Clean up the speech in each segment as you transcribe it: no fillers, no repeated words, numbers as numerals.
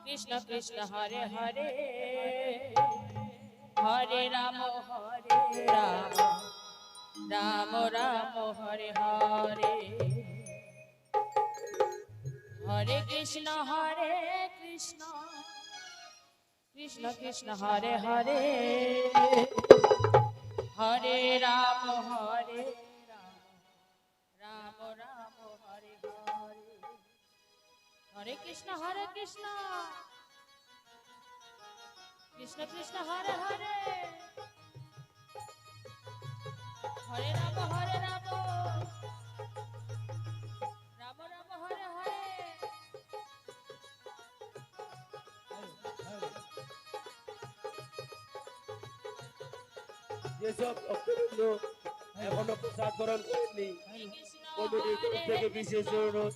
কৃষ্ণ কৃষ্ণ হরে হরে হরে রাম রাম রাম হরে হরে হরে কৃষ্ণ কৃষ্ণ কৃষ্ণ হরে হরে হরে রাম রাম রাম হরে হরে হরে কৃষ্ণ কৃষ্ণ কৃষ্ণ হরে হরে হরে রাম রাম রাম হরে হরে যেসব ভক্তবৃন্দ এখনো প্রসাদ গ্রহণ করেননি কমিটির তরফ থেকে বিশেষ অনুরোধ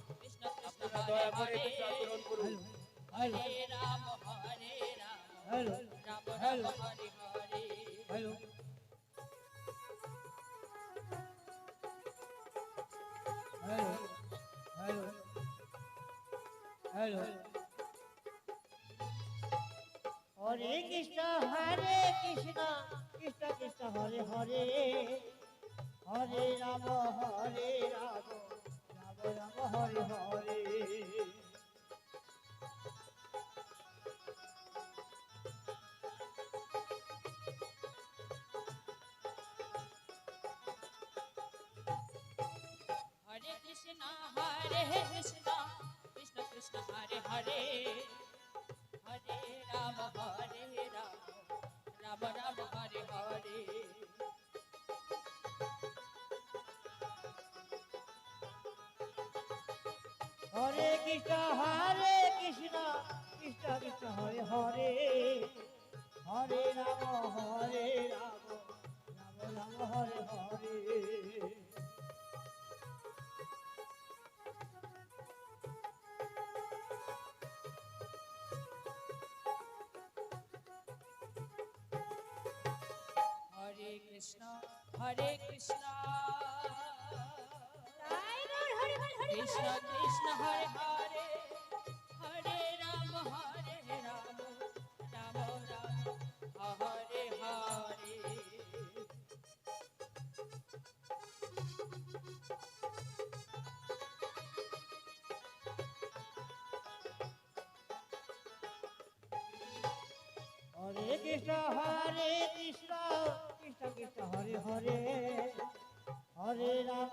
আপনারা দয়া করে প্রসাদ গ্রহণ করুন। হরে রাম রাম রাম হরে হরে হরে কৃষ্ণ কৃষ্ণ কৃষ্ণ হরে হরে হরে রাম রাম রাম হরে হরে হরে কৃষ্ণ কৃষ্ণ কৃষ্ণ হরে হরে হরে রাম রাম রাম হরে হরে হরে কৃষ্ণ কৃষ্ণ কৃষ্ণ হরে হরে হরে রাম রাম রাম হরে হরে হরে কৃষ্ণ কৃষ্ণ কৃষ্ণ কৃষ্ণ হরে হরে হরে রাম রাম রাম হরে হরে হরে কৃষ্ণ কৃষ্ণ কৃষ্ণ হরে হরে হরে রাম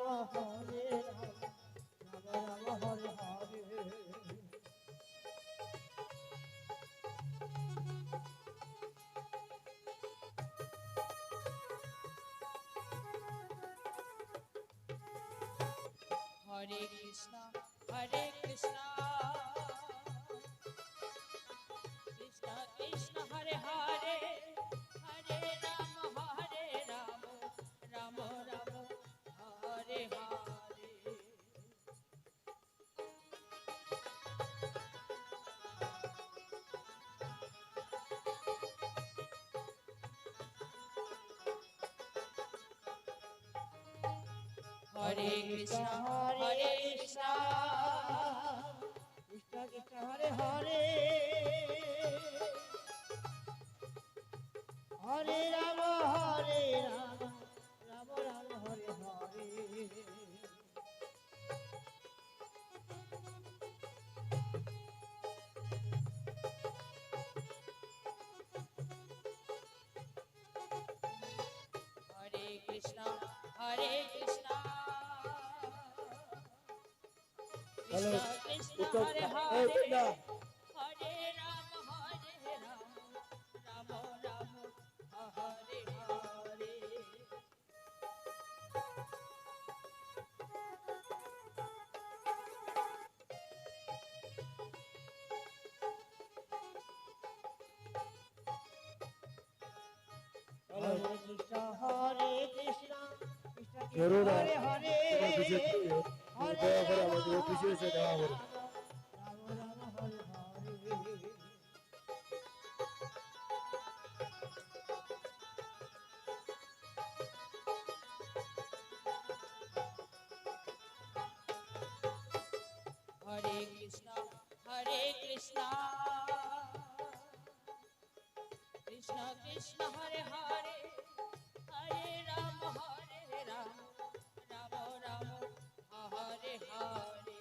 রাম হরে হরে হরে কৃষ্ণ কৃষ্ণ কৃষ্ণ কৃষ্ণ হরে হরে হরে রাম রাম রাম হরে হরে হরে কৃষ্ণ কৃষ্ণ কৃষ্ণ হরে হরে হরে রাম রাম রাম হরে হরে হরে কৃষ্ণ কৃষ্ণ কৃষ্ণ হরে হরে হরে রাম রাম রাম হরে হরে হরে কৃষ্ণ কৃষ্ণ জরুর হরে হরে দয়া করে আমাদের অফিসে এসে দেখা করুন। রাম রাম হরে হরে হরে কৃষ্ণ কৃষ্ণ হরে হরে হরে রাম রাম রাম হরে হরে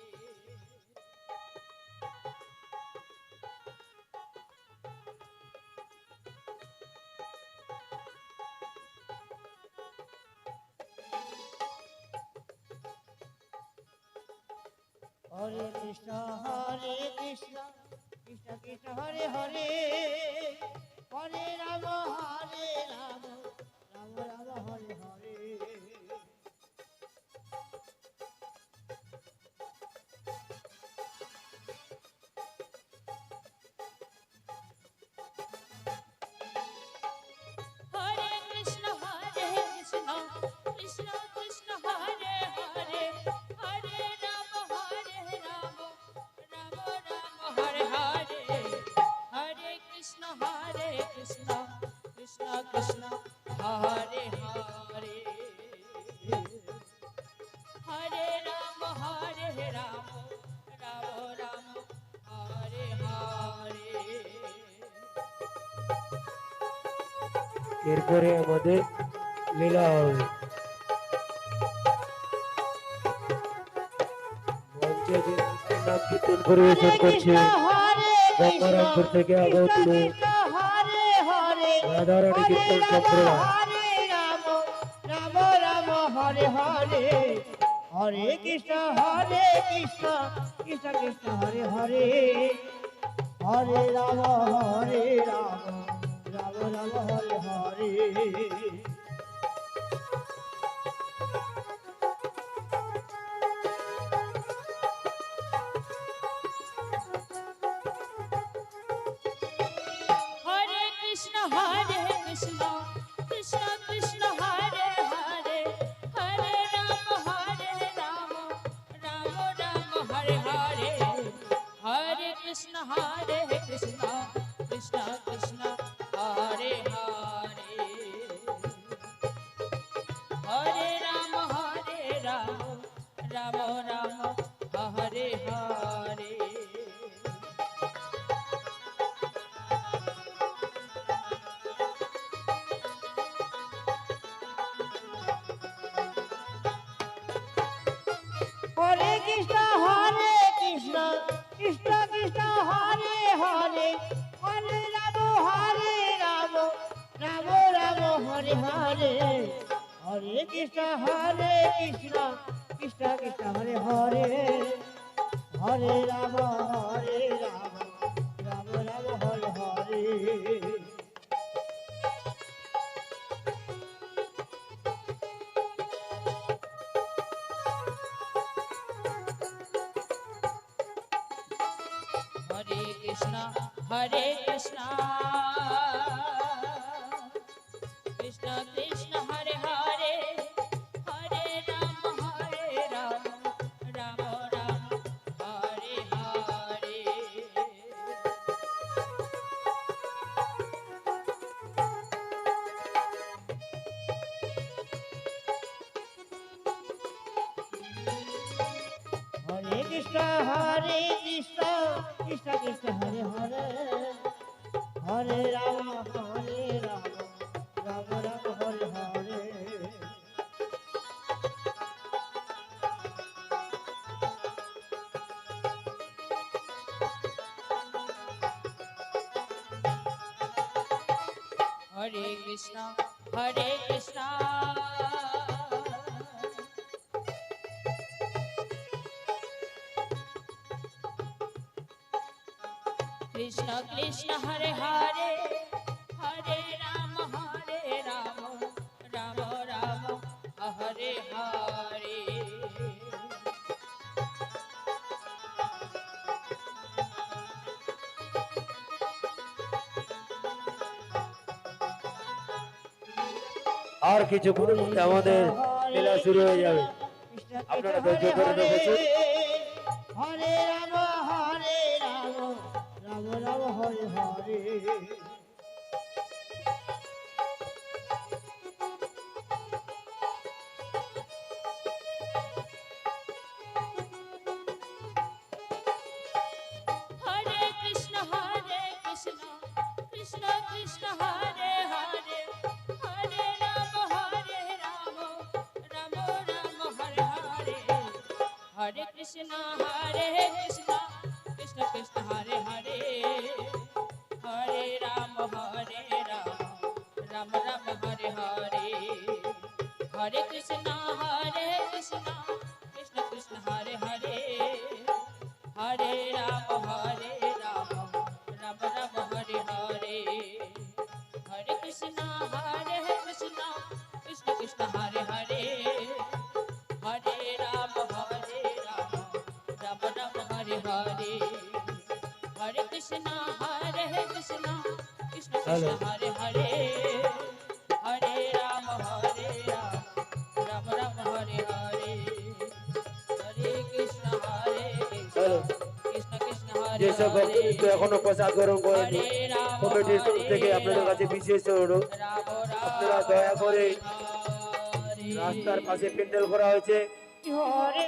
হরে কৃষ্ণ কৃষ্ণ কৃষ্ণ হরে হরে হরে রাম রাম রাম হরে হরে হরে কৃষ্ণ কৃষ্ণ কৃষ্ণ কৃষ্ণ হরে হরে হরে রাম রাম রাম হরে হরে হরে কৃষ্ণ কৃষ্ণ কৃষ্ণ কৃষ্ণ হরে হরে হরে রাম রাম রাম হরে হরে এরপরে আমাদের লীলা হবে। মঞ্চে যে নাম কীর্তন পরিবেশন করছে গঙ্গারামপুর থেকে আগত হরে হরে রাধারানী কীর্তন সম্প্রদায়। হরে রাম রাম হরে হরে হরে কৃষ্ণ কৃষ্ণ কৃষ্ণ হরে হরে হরে রাম রাম হরে হরে হরে কৃষ্ণ কৃষ্ণ কৃষ্ণ কৃষ্ণ হরে হরে হরে রাম রাম রাম হরে হরে হরে কৃষ্ণ কৃষ্ণ কৃষ্ণ কৃষ্ণ হরে হরে হরে রাম রাম রাম হরে হরে হরে কৃষ্ণ কৃষ্ণ কৃষ্ণ হরে হরে হরে রাম রাম হরে হরে হরে কৃষ্ণ কৃষ্ণ কৃষ্ণ হরে হরে হরে রাম রাম হরে হরে হরে কৃষ্ণ কৃষ্ণ কৃষ্ণ হরে হরে হরে রাম রাম রাম হরে হরে হরে কৃষ্ণ কৃষ্ণ কৃষ্ণ হরে হরে হরে রাম রাম হরে হরে হরে কৃষ্ণ কৃষ্ণ কৃষ্ণ কৃষ্ণ হরে হরে হরে রাম রাম রাম হরে হরে আর কিছুক্ষণের মধ্যে আমাদের লীলা শুরু হয়ে যাবে। আপনারা ধৈর্য ধরে দেখেছেন। হরে রাম রাম হরে হরে হরে কৃষ্ণ কৃষ্ণ কৃষ্ণ হরে হরে হরে কৃষ্ণ কৃষ্ণ কৃষ্ণ হরে হরে হরে রাম রাম রাম হরে হরে হরে কৃষ্ণ কৃষ্ণ কৃষ্ণ হরে হরে হরে রাম রাম রাম হরে হরে হরে কৃষ্ণ কৃষ্ণ কৃষ্ণ হরে হরে হরে রাম রাম রাম হরে হরে হরে কৃষ্ণ কৃষ্ণ কৃষ্ণ হরে হরে হরে রাম রাম রাম হরে হরে হরে কৃষ্ণ হ্যালো কৃষ্ণ কৃষ্ণ হরে যেসব ভক্ত কিন্তু এখনো প্রসাদ গ্রহণ করেনি কমিটির তরফ থেকে আপনাদের কাছে বিশেষ অনুরোধ আপনারা দয়া করে রাস্তার পাশে প্যান্ডেল করা হয়েছে হরে